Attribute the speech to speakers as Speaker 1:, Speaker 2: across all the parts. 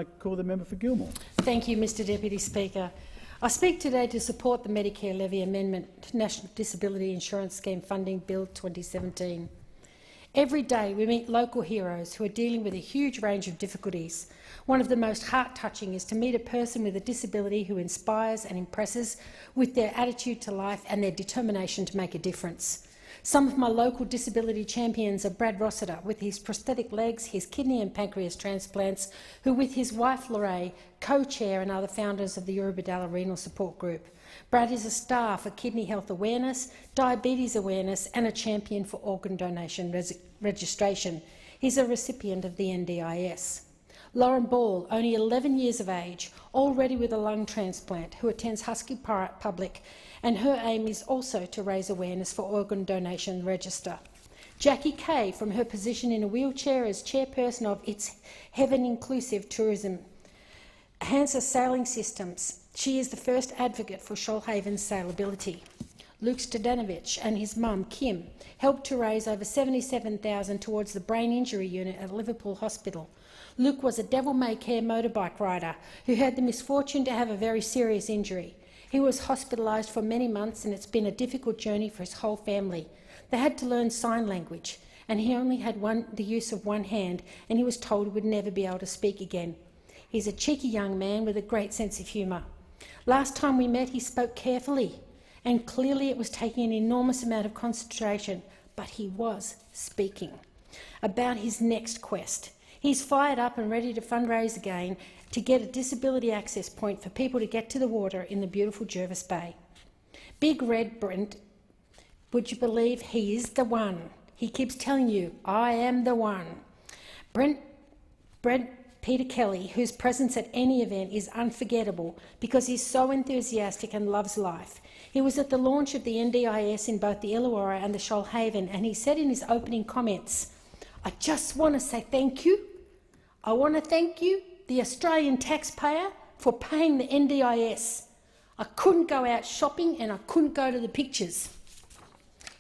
Speaker 1: I call the member for Gilmore.
Speaker 2: Thank you, Mr Deputy Speaker. I speak today to support the Medicare Levy Amendment to National Disability Insurance Scheme Funding Bill 2017. Every day we meet local heroes who are dealing with a huge range of difficulties. One of the most heart-touching is to meet a person with a disability who inspires and impresses with their attitude to life and their determination to make a difference. Some of my local disability champions are Brad Rossiter, with his prosthetic legs, his kidney and pancreas transplants, who with his wife Lorraine co-chair and are the founders of the Urubadala Renal Support Group. Brad is a star for kidney health awareness, diabetes awareness and a champion for organ donation registration. He's a recipient of the NDIS. Lauren Ball, only 11 years of age, already with a lung transplant, who attends Husky Public, and her aim is also to raise awareness for organ donation register. Jackie Kay, from her position in a wheelchair as chairperson of It's Heaven Inclusive Tourism, Hansa Sailing Systems. She is the first advocate for Shoalhaven's sailability. Luke Stojanovic and his mum, Kim, helped to raise over $77,000 towards the brain injury unit at Liverpool Hospital. Luke was a devil-may-care motorbike rider who had the misfortune to have a very serious injury. He was hospitalised for many months, and it's been a difficult journey for his whole family. They had to learn sign language, and he only had the use of one hand, and he was told he would never be able to speak again. He's a cheeky young man with a great sense of humour. Last time we met, he spoke carefully, and clearly it was taking an enormous amount of concentration, but he was speaking about his next quest. He's fired up and ready to fundraise again to get a disability access point for people to get to the water in the beautiful Jervis Bay. Big Red Brent, would you believe he is the one? He keeps telling you, I am the one. Brent Peter Kelly, whose presence at any event is unforgettable because he's so enthusiastic and loves life. He was at the launch of the NDIS in both the Illawarra and the Shoalhaven, and he said in his opening comments, I just want to say thank you. I want to thank you, the Australian taxpayer, for paying the NDIS. I couldn't go out shopping and I couldn't go to the pictures.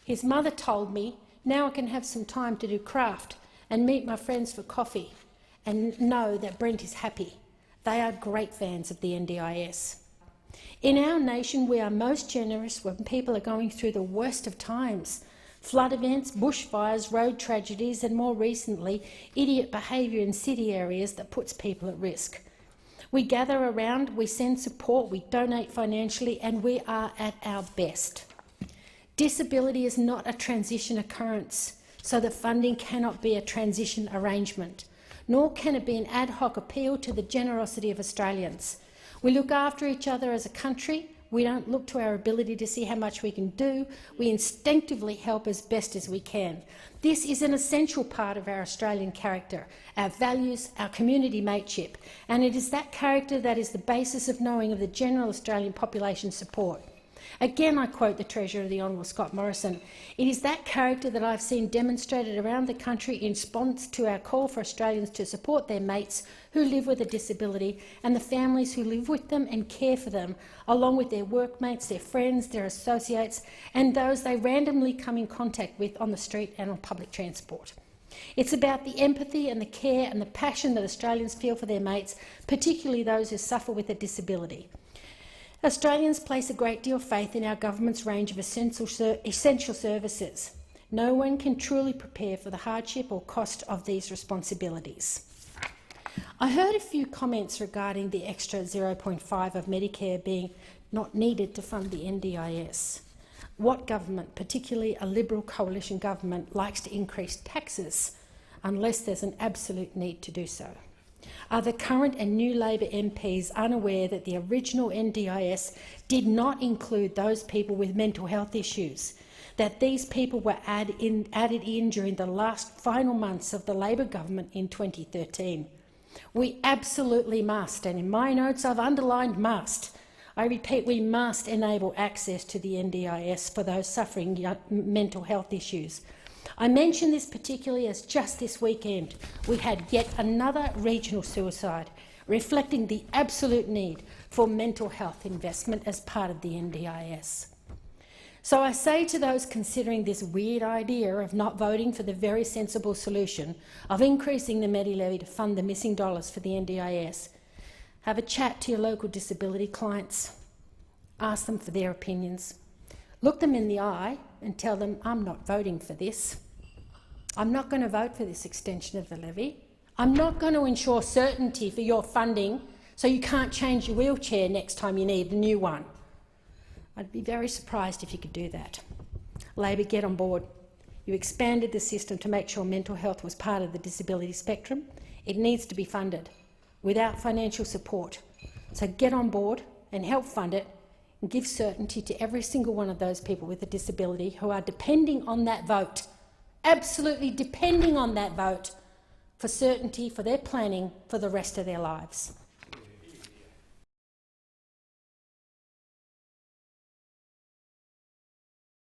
Speaker 2: His mother told me, now I can have some time to do craft and meet my friends for coffee and know that Brent is happy. They are great fans of the NDIS. In our nation, we are most generous when people are going through the worst of times. Flood events, bushfires, road tragedies and, more recently, idiot behaviour in city areas that puts people at risk. We gather around, we send support, we donate financially, and we are at our best. Disability is not a transition occurrence, so the funding cannot be a transition arrangement, nor can it be an ad hoc appeal to the generosity of Australians. We look after each other as a country. We don't look to our ability to see how much we can do. We instinctively help as best as we can. This is an essential part of our Australian character, our values, our community mateship, and it is that character that is the basis of knowing of the general Australian population support. Again, I quote the Treasurer, the Honourable Scott Morrison. It is that character that I've seen demonstrated around the country in response to our call for Australians to support their mates who live with a disability and the families who live with them and care for them, along with their workmates, their friends, their associates, and those they randomly come in contact with on the street and on public transport. It's about the empathy and the care and the passion that Australians feel for their mates, particularly those who suffer with a disability. Australians place a great deal of faith in our government's range of essential services. No one can truly prepare for the hardship or cost of these responsibilities. I heard a few comments regarding the extra 0.5 of Medicare being not needed to fund the NDIS. What government, particularly a Liberal coalition government, likes to increase taxes unless there's an absolute need to do so? Are the current and new Labor MPs unaware that the original NDIS did not include those people with mental health issues, that these people were added in during the final months of the Labor government in 2013? We absolutely must, and in my notes I've underlined must. I repeat, we must enable access to the NDIS for those suffering mental health issues. I mention this particularly as just this weekend we had yet another regional suicide, reflecting the absolute need for mental health investment as part of the NDIS. So I say to those considering this weird idea of not voting for the very sensible solution of increasing the Medi-Levy to fund the missing dollars for the NDIS, have a chat to your local disability clients. Ask them for their opinions. Look them in the eye and tell them, I'm not voting for this. I'm not going to vote for this extension of the levy. I'm not going to ensure certainty for your funding so you can't change your wheelchair next time you need a new one. I'd be very surprised if you could do that. Labor, get on board. You expanded the system to make sure mental health was part of the disability spectrum. It needs to be funded without financial support. So get on board and help fund it and give certainty to every single one of those people with a disability who are depending on that vote, absolutely depending on that vote for certainty for their planning for the rest of their lives.